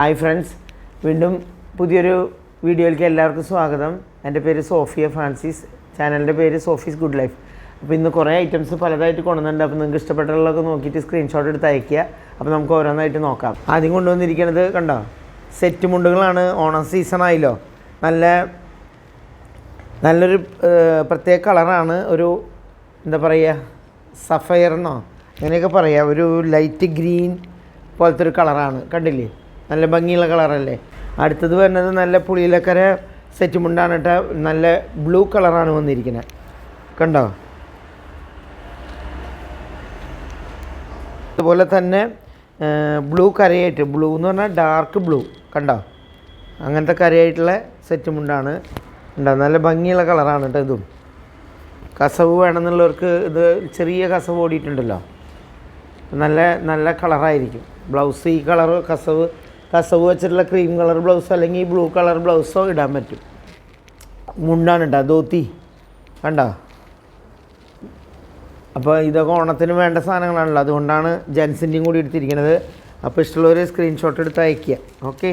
Hi friends, വീണ്ടും പുതിയൊരു വീഡിയോയിലേക്ക് എല്ലാവർക്കും സ്വാഗതം. എൻ്റെ പേര് സോഫിയ ഫ്രാൻസിസ്, ചാനലിൻ്റെ പേര് സോഫീസ് ഗുഡ് ലൈഫ്. അപ്പോൾ ഇന്ന് കുറേ ഐറ്റംസ് പലതായിട്ട് കൊണ്ടുവന്നിട്ടുണ്ട്. അപ്പോൾ നിങ്ങൾക്ക് ഇഷ്ടപ്പെട്ടുള്ളതൊക്കെ നോക്കിയിട്ട് സ്ക്രീൻഷോട്ട് എടുത്ത് അയയ്ക്കുക. അപ്പോൾ നമുക്ക് ഓരോന്നായിട്ട് നോക്കാം. ആദ്യം കൊണ്ടുവന്നിരിക്കുന്നത് കണ്ടോ, സെറ്റ് മുണ്ടുകളാണ്. ഓണം സീസണായല്ലോ, നല്ലൊരു പ്രത്യേക കളറാണ്. ഒരു എന്താ പറയുക, സഫയറിനോ അങ്ങനെയൊക്കെ പറയാം, ഒരു ലൈറ്റ് ഗ്രീൻ പോലത്തെ ഒരു കളറാണ്. കണ്ടില്ലേ, നല്ല ഭംഗിയുള്ള കളറല്ലേ. അടുത്തത് വരുന്നത് നല്ല പുളിയിലക്കര സെറ്റ് മുണ്ടാണ് കേട്ടോ. നല്ല ബ്ലൂ കളറാണ് വന്നിരിക്കുന്നത്, കണ്ടോ. അതുപോലെ തന്നെ ബ്ലൂ കരയായിട്ട്, ബ്ലൂ എന്ന് പറഞ്ഞാൽ ഡാർക്ക് ബ്ലൂ, കണ്ടോ, അങ്ങനത്തെ കരയായിട്ടുള്ള സെറ്റ് മുണ്ടാണ്. ഉണ്ടോ, നല്ല ഭംഗിയുള്ള കളറാണ് കേട്ടോ. ഇതും കസവ് വേണമെന്നുള്ളവർക്ക് ഇത് ചെറിയ കസവ് ഓടിയിട്ടുണ്ടല്ലോ, നല്ല കളറായിരിക്കും. ബ്ലൗസ് ഈ കളർ കസവ് വെച്ചിട്ടുള്ള ക്രീം കളർ ബ്ലൗസോ അല്ലെങ്കിൽ ബ്ലൂ കളർ ബ്ലൗസോ ഇടാൻ പറ്റും. മുണ്ടാണ് കേട്ടോ, ധോത്തി, കണ്ടോ. അപ്പോൾ ഇതൊക്കെ ഓണത്തിന് വേണ്ട സാധനങ്ങളാണല്ലോ, അതുകൊണ്ടാണ് ജെൻസിൻ്റെയും കൂടി എടുത്തിരിക്കുന്നത്. അപ്പോൾ ഇഷ്ടമുള്ളവർ സ്ക്രീൻഷോട്ട് എടുത്ത് അയയ്ക്കുക. ഓക്കെ,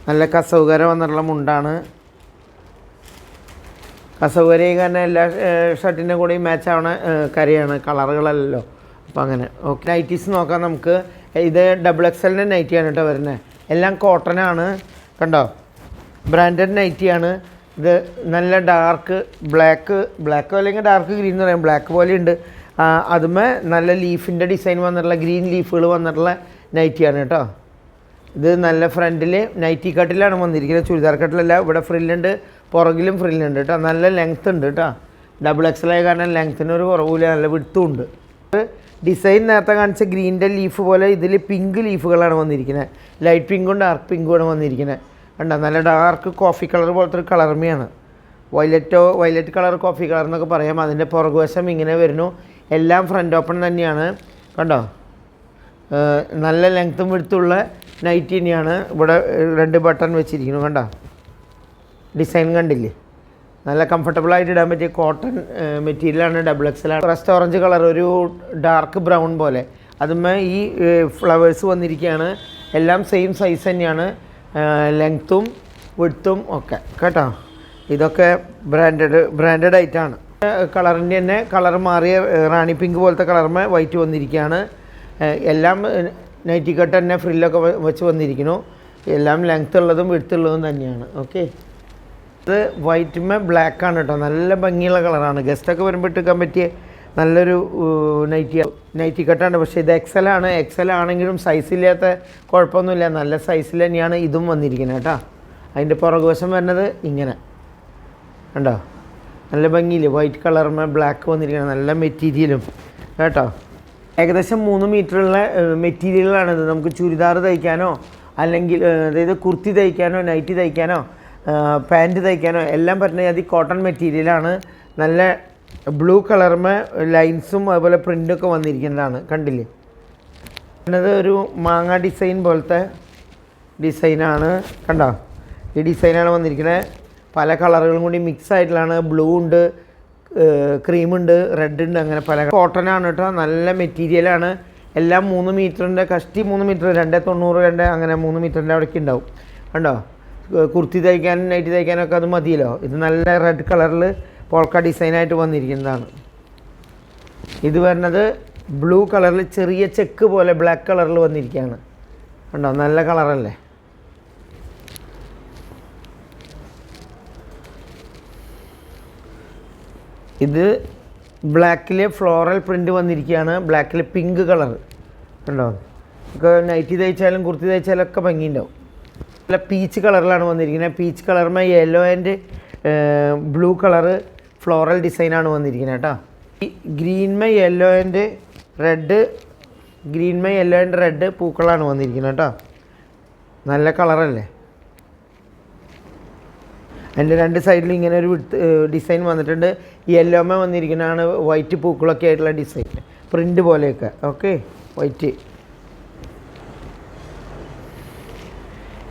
നല്ല കസവുകര വന്നിട്ടുള്ള മുണ്ടാണ്. കസവുകര കാരണം എല്ലാ ഷർട്ടിൻ്റെ കൂടെയും മാച്ച് ആവണ കരയാണ്, കളറുകളല്ലല്ലോ. അപ്പോൾ അങ്ങനെ ഓക്കെ. നൈറ്റീസ് നോക്കാം നമുക്ക്. ഇത് XXL നൈറ്റിയാണ് കേട്ടോ വരുന്നത്. എല്ലാം കോട്ടനാണ്, കണ്ടോ. ബ്രാൻഡഡ് നൈറ്റിയാണ് ഇത്. നല്ല ഡാർക്ക് ബ്ലാക്കോ അല്ലെങ്കിൽ ഡാർക്ക് ഗ്രീൻ എന്ന് പറയാം, ബ്ലാക്ക് പോലെ ഉണ്ട്. അതുമേ നല്ല ലീഫിൻ്റെ ഡിസൈൻ വന്നിട്ടുള്ള ഗ്രീൻ ലീഫുകൾ വന്നിട്ടുള്ള നൈറ്റിയാണ് കേട്ടോ. ഇത് നല്ല ഫ്രണ്ടിൽ നൈറ്റി കട്ടിലാണ് വന്നിരിക്കുന്നത്, ചുരിദാർ കട്ടിലല്ല. ഇവിടെ ഫ്രില്ലുണ്ട്, പുറകിലും ഫ്രില്ലുണ്ട് കേട്ടോ. നല്ല ലെങ്ത്ത് ഉണ്ട് കേട്ടോ. XXL ആയ കാരണം ലെങ്ത്തിനൊരു കുറവില്ല, നല്ല വിടുത്തും ഉണ്ട്. ഡിസൈൻ നേരത്തെ കാണിച്ച ഗ്രീൻ്റെ ലീഫ് പോലെ ഇതിൽ പിങ്ക് ലീഫുകളാണ് വന്നിരിക്കുന്നത്. ലൈറ്റ് പിങ്കും ഡാർക്ക് പിങ്കുമാണ് വന്നിരിക്കുന്നത്, കണ്ടോ. നല്ല ഡാർക്ക് കോഫി കളർ പോലത്തെ ഒരു കളർമയാണ്. വയലറ്റ് കളർ കോഫി കളർ എന്നൊക്കെ പറയാം. അതിൻ്റെ പുറകുവശം ഇങ്ങനെ വരുന്നു. എല്ലാം ഫ്രണ്ട് ഓപ്പൺ തന്നെയാണ്, കണ്ടോ. നല്ല ലെങ്ത്തും വിടുത്തുള്ള നൈറ്റി തന്നെയാണ്. ഇവിടെ 2 ബട്ടൺ വെച്ചിരിക്കുന്നു, കണ്ടോ. ഡിസൈൻ കണ്ടില്ലേ, നല്ല കംഫർട്ടബിളായിട്ട് ഇടാൻ പറ്റിയ കോട്ടൺ മെറ്റീരിയലാണ്. XXL ആണ്. റസ്റ്റ് ഓറഞ്ച് കളർ, ഒരു ഡാർക്ക് ബ്രൗൺ പോലെ. അതുമേ ഈ ഫ്ലവേഴ്സ് വന്നിരിക്കുകയാണ്. എല്ലാം സെയിം സൈസ് തന്നെയാണ്, ലെങ്ത്തും വിഡ്ത്തും ഒക്കെ കേട്ടോ. ഇതൊക്കെ ബ്രാൻഡഡ് ആയിട്ടാണ്. കളറിൻ്റെ തന്നെ കളർ മാറിയ റാണി പിങ്ക് പോലത്തെ കളർമേ വൈറ്റ് വന്നിരിക്കുകയാണ്. എല്ലാം നൈറ്റി കട്ട് തന്നെ ഫ്രില്ലൊക്കെ വെച്ച് വന്നിരിക്കുന്നു. എല്ലാം ലെങ്ത്ത് ഉള്ളതും വിഡ്ത്ത് ഉള്ളതും തന്നെയാണ്. ഓക്കെ, ഇത് വൈറ്റുമേ ബ്ലാക്കാണ് കേട്ടോ. നല്ല ഭംഗിയുള്ള കളറാണ്. ഗസ്റ്റൊക്കെ വരുമ്പോൾ ഇട്ടിക്കാൻ പറ്റിയ നല്ലൊരു നൈറ്റി കട്ടാണ്. പക്ഷേ ഇത് XL ആണ്. XL ആണെങ്കിലും സൈസില്ലാത്ത കുഴപ്പമൊന്നുമില്ല, നല്ല സൈസിൽ തന്നെയാണ് ഇതും വന്നിരിക്കുന്നത് കേട്ടോ. അതിൻ്റെ പുറകുവശം വരുന്നത് ഇങ്ങനെ, കണ്ടോ. നല്ല ഭംഗിയില്ല, വൈറ്റ് കളറുമേ ബ്ലാക്ക് വന്നിരിക്കുന്നത്, നല്ല മെറ്റീരിയലും കേട്ടോ. ഏകദേശം 3 മീറ്ററുള്ള മെറ്റീരിയലുകളാണിത്. നമുക്ക് ചുരിദാർ തയ്ക്കാനോ അല്ലെങ്കിൽ അതായത് കുർത്തി തയ്ക്കാനോ നൈറ്റി തയ്ക്കാനോ പാൻറ്റ് തയ്ക്കാനോ എല്ലാം പറ്റുന്ന അത് കോട്ടൺ മെറ്റീരിയലാണ്. നല്ല ബ്ലൂ കളറുമേ ലൈൻസും അതുപോലെ പ്രിൻ്റൊക്കെ വന്നിരിക്കുന്നതാണ്, കണ്ടില്ലേ. പിന്നെ ഒരു മാങ്ങ ഡിസൈൻ പോലത്തെ ഡിസൈനാണ്, കണ്ടോ. ഈ ഡിസൈനാണ് വന്നിരിക്കുന്നത്. പല കളറുകളും കൂടി മിക്സ് ആയിട്ടുള്ളതാണ്. ബ്ലൂ ഉണ്ട്, ക്രീമുണ്ട്, റെഡ് ഉണ്ട്, അങ്ങനെ പല. കോട്ടനാണ് കേട്ടോ, നല്ല മെറ്റീരിയലാണ്. എല്ലാം 3 മീറ്ററിൻ്റെ കഷ്ടി 3 മീറ്റർ 2.90 അങ്ങനെ 3 മീറ്ററിൻ്റെ അവിടേക്ക് ഉണ്ടാവും, കണ്ടോ. കുർത്തി തയ്ക്കാനും നൈറ്റി തയ്ക്കാനൊക്കെ അത് മതിയല്ലോ. ഇത് നല്ല റെഡ് കളറിൽ പോൾക്ക ഡിസൈനായിട്ട് വന്നിരിക്കുന്നതാണ്. ഇത് വരുന്നത് ബ്ലൂ കളറിൽ ചെറിയ ചെക്ക് പോലെ ബ്ലാക്ക് കളറിൽ വന്നിരിക്കുകയാണ്, കണ്ടോ. നല്ല കളറല്ലേ. ഇത് ബ്ലാക്കിൽ ഫ്ലോറൽ പ്രിൻ്റ് വന്നിരിക്കുകയാണ്. ബ്ലാക്കിൽ പിങ്ക് കളർ, കണ്ടോ. ഒക്കെ നൈറ്റി തയ്ച്ചാലും കുർത്തി തയ്ച്ചാലും ഒക്കെ ഭംഗിയുണ്ടാവും. നല്ല പീച്ച് കളറിലാണ് വന്നിരിക്കുന്നത്. പീച്ച് കളറുമേ yellow and blue colour floral ഡിസൈനാണ് വന്നിരിക്കുന്നത് കേട്ടോ. ഈ ഗ്രീൻമേ യെല്ലോ ആൻഡ് റെഡ് പൂക്കളാണ് വന്നിരിക്കുന്നത് കേട്ടോ. നല്ല കളറല്ലേ. അതിൻ്റെ 2 സൈഡിൽ ഇങ്ങനെ ഒരു ഡിസൈൻ വന്നിട്ടുണ്ട്. യെല്ലോമേ വന്നിരിക്കുന്നതാണ് വൈറ്റ് പൂക്കളൊക്കെ ആയിട്ടുള്ള ഡിസൈൻ, പ്രിൻ്റ് പോലെയൊക്കെ. Okay, white.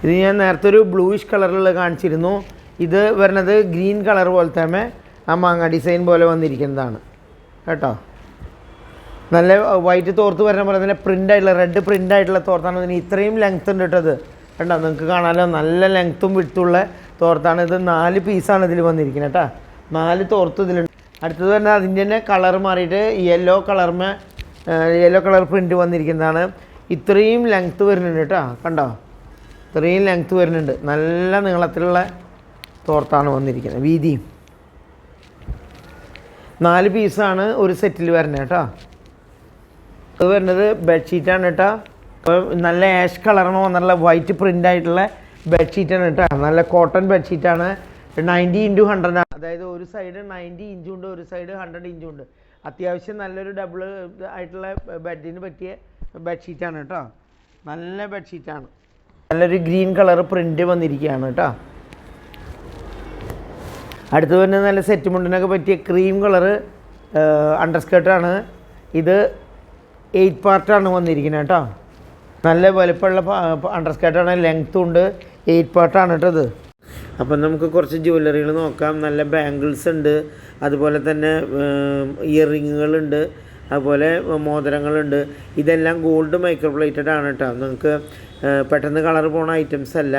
ഇത് ഞാൻ നേരത്തെ ഒരു ബ്ലൂയിഷ് കളറിലുള്ള കാണിച്ചിരുന്നു. ഇത് വരുന്നത് ഗ്രീൻ കളർ പോലത്തെ ആ മാങ്ങ ഡിസൈൻ പോലെ വന്നിരിക്കുന്നതാണ് കേട്ടോ. നല്ല വൈറ്റ് തോർത്ത് വരുന്ന പോലെ തന്നെ പ്രിൻ്റായിട്ടുള്ള റെഡ് പ്രിൻ്റായിട്ടുള്ള തോർത്താണ്. ഇതിന് ഇത്രയും ലെങ്ത്ത് ഉണ്ട് കേട്ടോ. അത് കണ്ടോ നിങ്ങൾക്ക് കാണാമല്ലോ, നല്ല ലെങ്ത്തും വിട്ടുള്ള തോർത്താണ്. ഇത് 4 പീസാണ് ഇതിൽ വന്നിരിക്കുന്നത് കേട്ടോ. 4 തോർത്ത് ഇതിലുണ്ട്. അടുത്തത് തന്നെ അതിൻ്റെ തന്നെ കളർ മാറിയിട്ട് യെല്ലോ കളർ പ്രിൻറ്റ് വന്നിരിക്കുന്നതാണ്. ഇത്രയും ലെങ്ത്ത് വരുന്നുണ്ട് കേട്ടോ. കണ്ടോ, ഇത്രയും ലെങ്ത്ത് വരുന്നുണ്ട്. നല്ല നീളത്തിലുള്ള തോർത്താണ് വന്നിരിക്കുന്നത്, വീതിയും. 4 പീസാണ് ഒരു സെറ്റിൽ വരുന്നത് കേട്ടോ. ഇത് വരുന്നത് ബെഡ്ഷീറ്റാണ് കേട്ടോ. അപ്പോൾ നല്ല ആഷ് കളറിന് വന്നിട്ടുള്ള വൈറ്റ് പ്രിൻ്റ് ആയിട്ടുള്ള ബെഡ്ഷീറ്റാണ് കേട്ടോ. നല്ല കോട്ടൺ ബെഡ്ഷീറ്റാണ്. 90x100 ആണ്. അതായത് ഒരു സൈഡ് 90 ഇഞ്ചുണ്ട്, ഒരു സൈഡ് 100 ഇഞ്ചുണ്ട്. അത്യാവശ്യം നല്ലൊരു ഡബിൾ ആയിട്ടുള്ള ബെഡിന് പറ്റിയ ബെഡ്ഷീറ്റാണ് കേട്ടോ. നല്ല ബെഡ്ഷീറ്റാണ്. നല്ലൊരു ഗ്രീൻ കളർ പ്രിൻ്റ് വന്നിരിക്കുകയാണ് കേട്ടോ. അടുത്ത് തന്നെ നല്ല സെറ്റ് മുണ്ടിനൊക്കെ പറ്റിയ ക്രീം കളറ് അണ്ടർസ്കേർട്ടാണ്. ഇത് 8 പാർട്ടാണ് വന്നിരിക്കുന്നത് കേട്ടോ. നല്ല വലുപ്പമുള്ള അണ്ടർസ്കേർട്ടാണ്, ലെങ്ത്തും ഉണ്ട്. 8 പാർട്ടാണ് കേട്ടോ ഇത്. അപ്പം നമുക്ക് കുറച്ച് ജ്വല്ലറികൾ നോക്കാം. നല്ല ബാംഗിൾസ് ഉണ്ട്, അതുപോലെ തന്നെ ഇയർ റിങ്ങുകളുണ്ട്, അതുപോലെ മോതിരങ്ങളുണ്ട്. ഇതെല്ലാം ഗോൾഡ് മൈക്രോപ്ലേറ്റഡ് ആണ് കേട്ടോ. നിങ്ങൾക്ക് പെട്ടെന്ന് കളർ പോണ ഐറ്റംസ് അല്ല.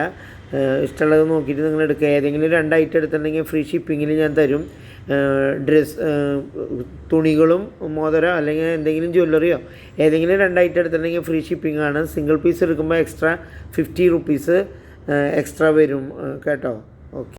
ഇഷ്ടമുള്ളത് നോക്കിയിട്ട് നിങ്ങൾ എടുക്കുക. ഏതെങ്കിലും 2 ഐറ്റം എടുത്തിട്ടുണ്ടെങ്കിൽ ഫ്രീ ഷിപ്പിങ്ങിൽ ഞാൻ തരും. തുണികളും മോതിരം അല്ലെങ്കിൽ എന്തെങ്കിലും ജ്വല്ലറിയോ ഏതെങ്കിലും 2 ഐറ്റം എടുത്തിട്ടുണ്ടെങ്കിൽ ഫ്രീ ഷിപ്പിംഗ് ആണ്. സിംഗിൾ പീസ് എടുക്കുമ്പോൾ എക്സ്ട്രാ 50 റുപ്പീസ് എക്സ്ട്രാ വരും കേട്ടോ. ഓക്കെ.